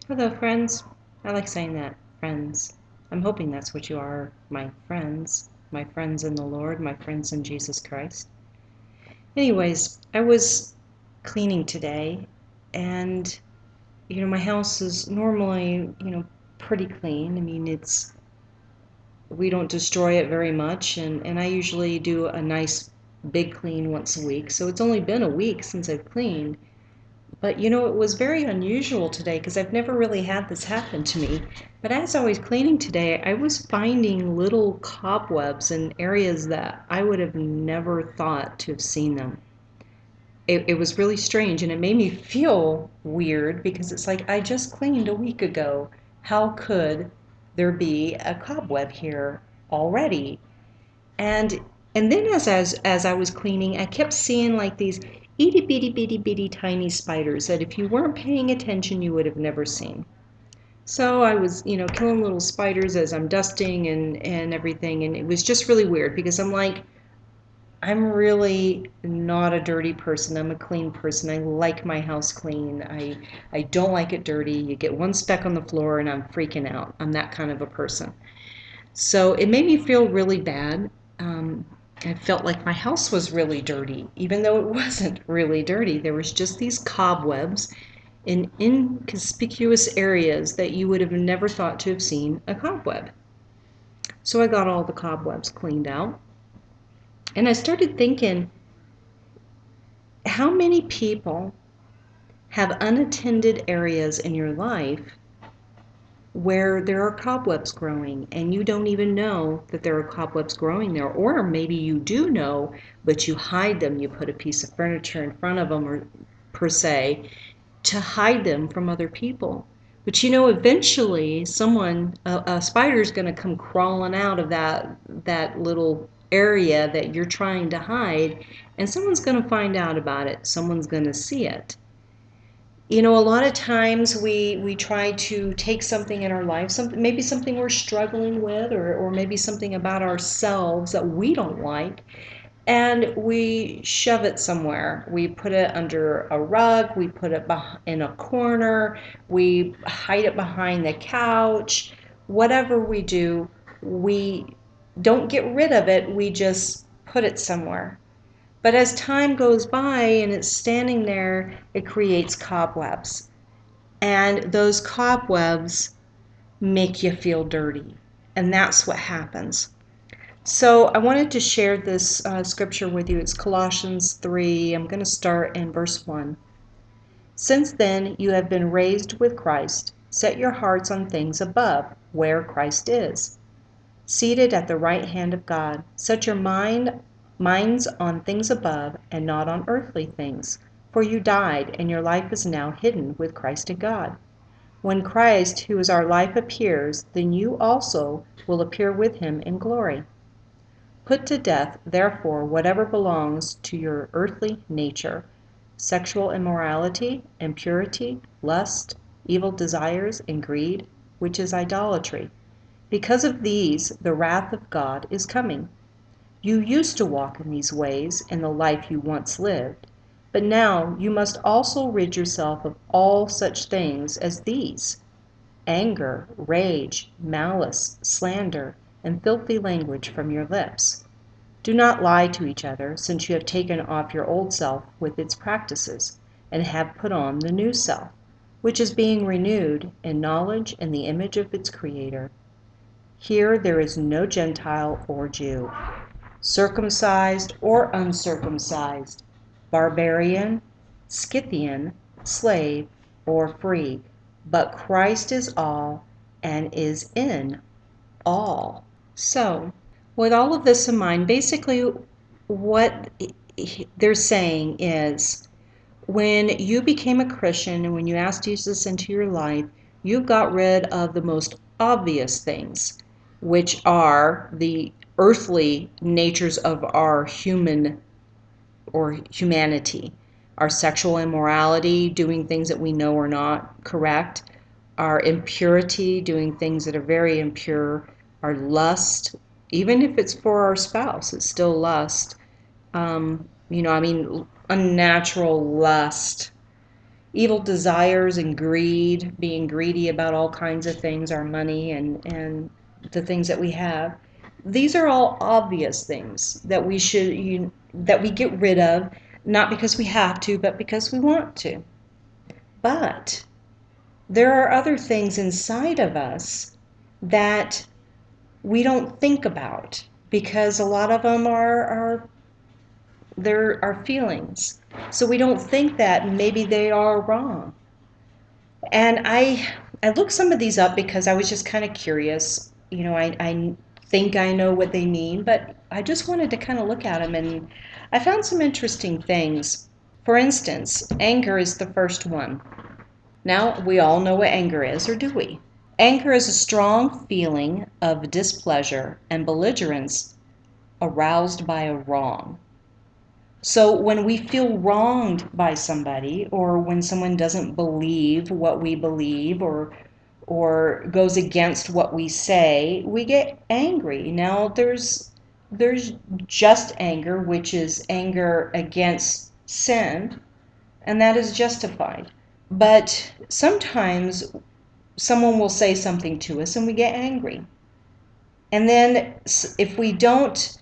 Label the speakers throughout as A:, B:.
A: Hello, friends. I like saying that, friends. I'm hoping that's what you are, my friends in the Lord, my friends in Jesus Christ. Anyways, I was cleaning today, and my house is normally, pretty clean. I mean, we don't destroy it very much, and I usually do a nice big clean once a week. So it's only been a week since I've cleaned. But it was very unusual today because I've never really had this happen to me. But as I was cleaning today, I was finding little cobwebs in areas that I would have never thought to have seen them. It was really strange, and it made me feel weird because it's like I just cleaned a week ago. How could there be a cobweb here already? And and then as I was cleaning, I kept seeing like these itty bitty bitty bitty tiny spiders that if you weren't paying attention, you would have never seen. So I was, killing little spiders as I'm dusting and everything, and it was just really weird because I'm like, I'm really not a dirty person. I'm a clean person. I like my house clean. I don't like it dirty. You get one speck on the floor and I'm freaking out. I'm that kind of a person. So it made me feel really bad. Um, I felt like my house was really dirty, even though it wasn't really dirty. There was just these cobwebs in inconspicuous areas that you would have never thought to have seen a cobweb. So I got all the cobwebs cleaned out, and I started thinking, how many people have unattended areas in your life where there are cobwebs growing and you don't even know that there are cobwebs growing there, or maybe you do know but you hide them. You put a piece of furniture in front of them, or per se, to hide them from other people. But eventually a spider's going to come crawling out of that little area that you're trying to hide, and someone's going to find out about it. Someone's going to see it. A lot of times we try to take something in our life, maybe something we're struggling with, or maybe something about ourselves that we don't like, and we shove it somewhere. We put it under a rug, we put it in a corner, we hide it behind the couch. Whatever we do, we don't get rid of it, we just put it somewhere. But as time goes by and it's standing there, it creates cobwebs. And those cobwebs make you feel dirty. And that's what happens. So I wanted to share this scripture with you. It's Colossians 3. I'm going to start in verse 1. Since then you have been raised with Christ. Set your hearts on things above, where Christ is, seated at the right hand of God. Set your minds on things above and not on earthly things. For you died, and your life is now hidden with Christ in God. When Christ, who is our life, appears, then you also will appear with him in glory. Put to death, therefore, whatever belongs to your earthly nature: sexual immorality, impurity, lust, evil desires, and greed, which is idolatry. Because of these, the wrath of God is coming. You used to walk in these ways in the life you once lived, but now you must also rid yourself of all such things as these: anger, rage, malice, slander, and filthy language from your lips. Do not lie to each other, since you have taken off your old self with its practices, and have put on the new self, which is being renewed in knowledge in the image of its Creator. Here there is no Gentile or Jew, circumcised or uncircumcised, barbarian, Scythian, slave, or free, but Christ is all and is in all. So, with all of this in mind, basically what they're saying is, when you became a Christian and when you asked Jesus into your life, you got rid of the most obvious things, which are the earthly natures of our humanity, our sexual immorality, doing things that we know are not correct, our impurity, doing things that are very impure, our lust, even if it's for our spouse, it's still lust. Unnatural lust. Evil desires and greed, being greedy about all kinds of things, our money and the things that we have. These are all obvious things that we that we get rid of, not because we have to, but because we want to. But there are other things inside of us that we don't think about because a lot of them they're our feelings. So we don't think that maybe they are wrong. And I looked some of these up because I was just kind of curious. I think I know what they mean, but I just wanted to kind of look at them, and I found some interesting things. For instance, anger is the first one. Now, we all know what anger is, or do we? Anger is a strong feeling of displeasure and belligerence aroused by a wrong. So when we feel wronged by somebody, or when someone doesn't believe what we believe, or goes against what we say, we get angry. Now there's just anger, which is anger against sin, and that is justified. But sometimes someone will say something to us and we get angry. And then if we don't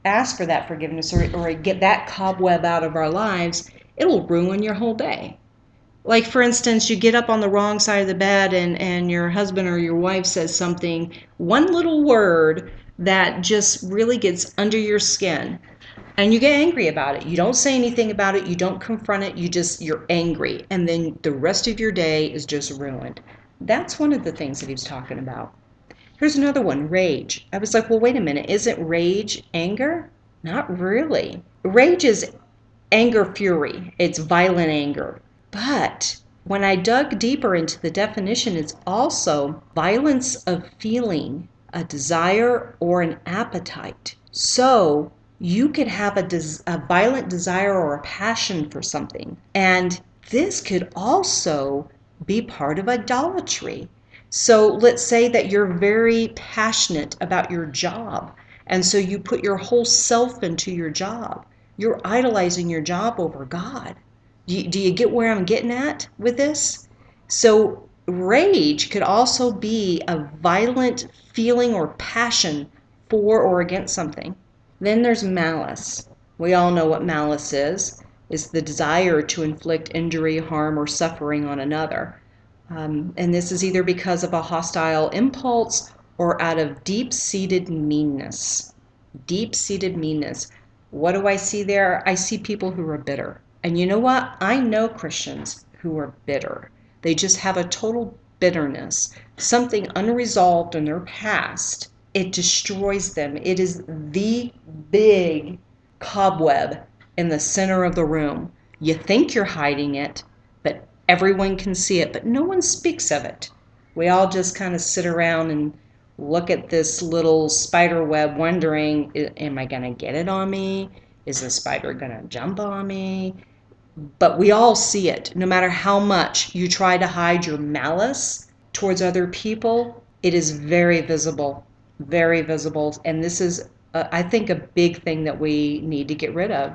A: ask for that forgiveness, or get that cobweb out of our lives, it'll ruin your whole day. Like, for instance, you get up on the wrong side of the bed and your husband or your wife says something, one little word that just really gets under your skin, and you get angry about it. You don't say anything about it. You don't confront it. You're angry. And then the rest of your day is just ruined. That's one of the things that he was talking about. Here's another one, rage. I was like, well, wait a minute. Isn't rage anger? Not really. Rage is anger fury. It's violent anger. But when I dug deeper into the definition, it's also violence of feeling, a desire or an appetite. So you could have a violent desire or a passion for something. And this could also be part of idolatry. So let's say that you're very passionate about your job, and so you put your whole self into your job. You're idolizing your job over God. Do you get where I'm getting at with this? So rage could also be a violent feeling or passion for or against something. Then there's malice. We all know what malice is. It's the desire to inflict injury, harm, or suffering on another. And this is either because of a hostile impulse or out of deep-seated meanness. Deep-seated meanness. What do I see there? I see people who are bitter. And you know what? I know Christians who are bitter. They just have a total bitterness, something unresolved in their past. It destroys them. It is the big cobweb in the center of the room. You think you're hiding it, but everyone can see it, but no one speaks of it. We all just kind of sit around and look at this little spider web wondering, am I going to get it on me? Is the spider going to jump on me? But we all see it. No matter how much you try to hide your malice towards other people, it is very visible, very visible. And this is, I think, a big thing that we need to get rid of.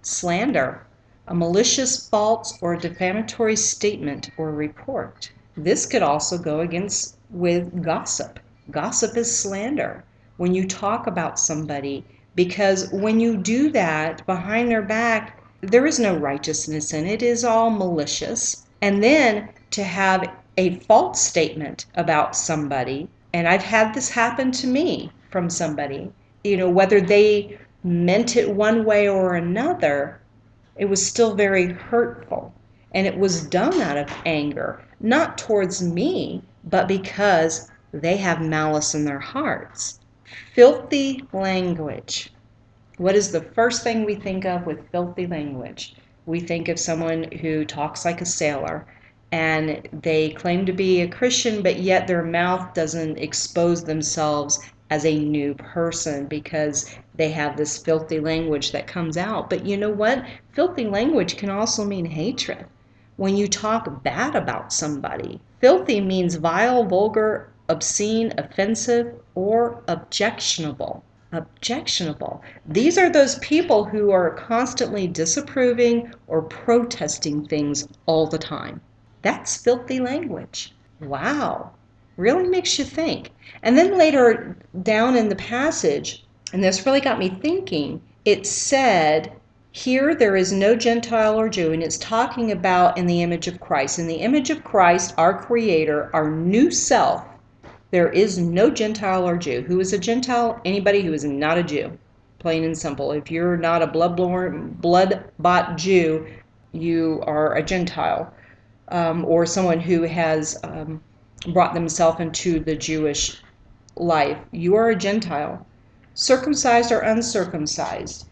A: Slander, a malicious, false, or defamatory statement or report. This could also go against with gossip. Gossip is slander. When you talk about somebody, because when you do that behind their back, there is no righteousness in it. It is all malicious. And then to have a false statement about somebody, and I've had this happen to me from somebody, whether they meant it one way or another, it was still very hurtful. And it was done out of anger, not towards me, but because they have malice in their hearts. Filthy language. What is the first thing we think of with filthy language? We think of someone who talks like a sailor, and they claim to be a Christian, but yet their mouth doesn't expose themselves as a new person because they have this filthy language that comes out. But you know what? Filthy language can also mean hatred. When you talk bad about somebody, filthy means vile, vulgar, obscene, offensive, or objectionable. objectionable. These are those people who are constantly disapproving or protesting things all the time. That's filthy language. Wow. Really makes you think. And then later down in the passage, and this really got me thinking, it said, here there is no Gentile or Jew, and it's talking about in the image of Christ. In the image of Christ, our Creator, our new self, there is no Gentile or Jew. Who is a Gentile? Anybody who is not a Jew. Plain and simple. If you're not a blood-bought Jew, you are a Gentile, or someone who has brought themselves into the Jewish life. You are a Gentile. Circumcised or uncircumcised.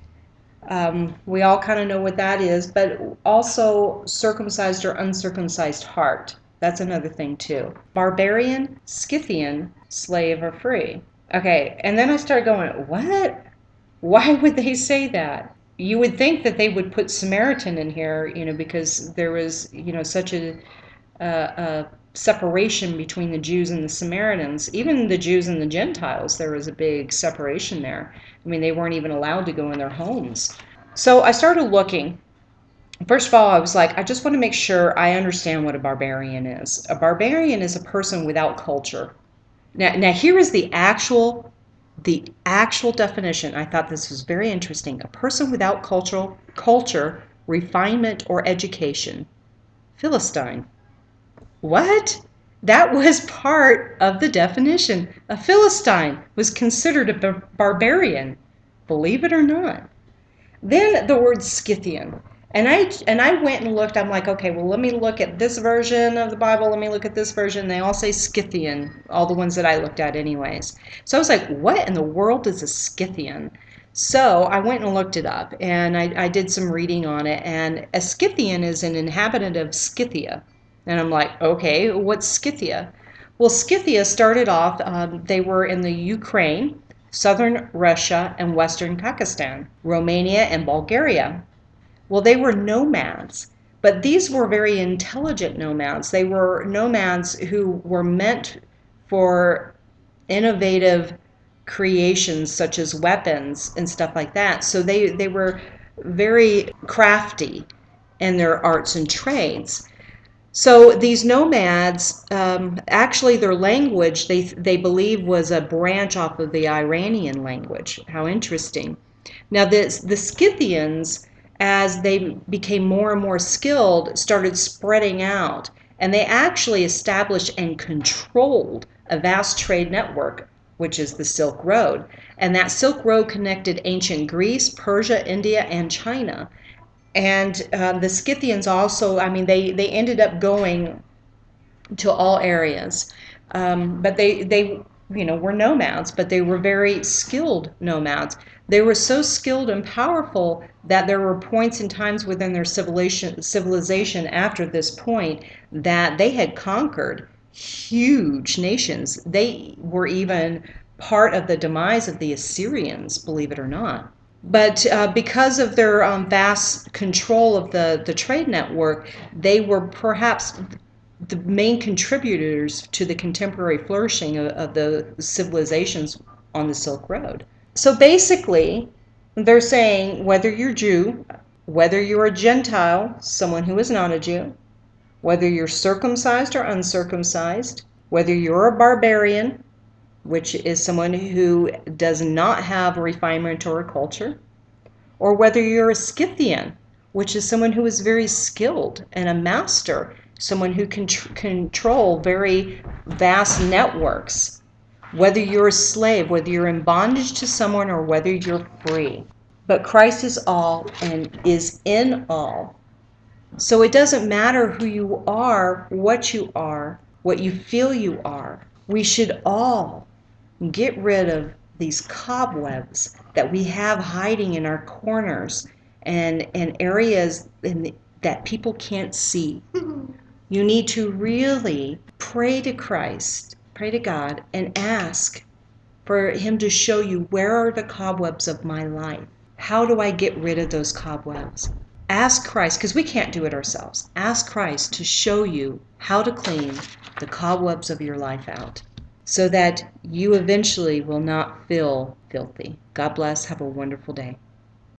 A: We all kind of know what that is, but also circumcised or uncircumcised heart. That's another thing too. Barbarian, Scythian, slave or free. Okay, and then I started going, what? Why would they say that? You would think that they would put Samaritan in here, because there was, such a separation between the Jews and the Samaritans. Even the Jews and the Gentiles, there was a big separation there. I mean, they weren't even allowed to go in their homes. So I started looking. First of all, I was like, I just want to make sure I understand what a barbarian is. A barbarian is a person without culture. Now here is the actual definition. I thought this was very interesting. A person without culture, refinement, or education. Philistine. What? That was part of the definition. A Philistine was considered a barbarian, believe it or not. Then the word Scythian. And I went and looked. I'm like, okay, well, let me look at this version of the Bible. Let me look at this version. They all say Scythian, all the ones that I looked at anyways. So I was like, what in the world is a Scythian? So I went and looked it up, and I did some reading on it. And a Scythian is an inhabitant of Scythia. And I'm like, okay, what's Scythia? Well, Scythia started off, they were in the Ukraine, southern Russia, and western Kazakhstan, Romania, and Bulgaria. Well, they were nomads, but these were very intelligent nomads. They were nomads who were meant for innovative creations such as weapons and stuff like that. So they were very crafty in their arts and trades. So these nomads, actually their language, they believe was a branch off of the Iranian language. How interesting. Now the Scythians, as they became more and more skilled, started spreading out. And they actually established and controlled a vast trade network, which is the Silk Road. And that Silk Road connected ancient Greece, Persia, India, and China. And the Scythians also, I mean, they ended up going to all areas. But they were nomads, but they were very skilled nomads. They were so skilled and powerful that there were points and times within their civilization after this point that they had conquered huge nations. They were even part of the demise of the Assyrians, believe it or not. But because of their vast control of the trade network, they were perhaps the main contributors to the contemporary flourishing of the civilizations on the Silk Road. So basically, they're saying whether you're Jew, whether you're a Gentile, someone who is not a Jew, whether you're circumcised or uncircumcised, whether you're a barbarian, which is someone who does not have a refinement or a culture, or whether you're a Scythian, which is someone who is very skilled and a master, someone who can control very vast networks, whether you're a slave, whether you're in bondage to someone, or whether you're free. But Christ is all and is in all. So it doesn't matter who you are, what you feel you are. We should all get rid of these cobwebs that we have hiding in our corners and areas that people can't see. You need to really pray to Christ, pray to God, and ask for Him to show you, where are the cobwebs of my life? How do I get rid of those cobwebs? Ask Christ, because we can't do it ourselves. Ask Christ to show you how to clean the cobwebs of your life out. so that you eventually will not feel filthy. God bless. Have a wonderful day.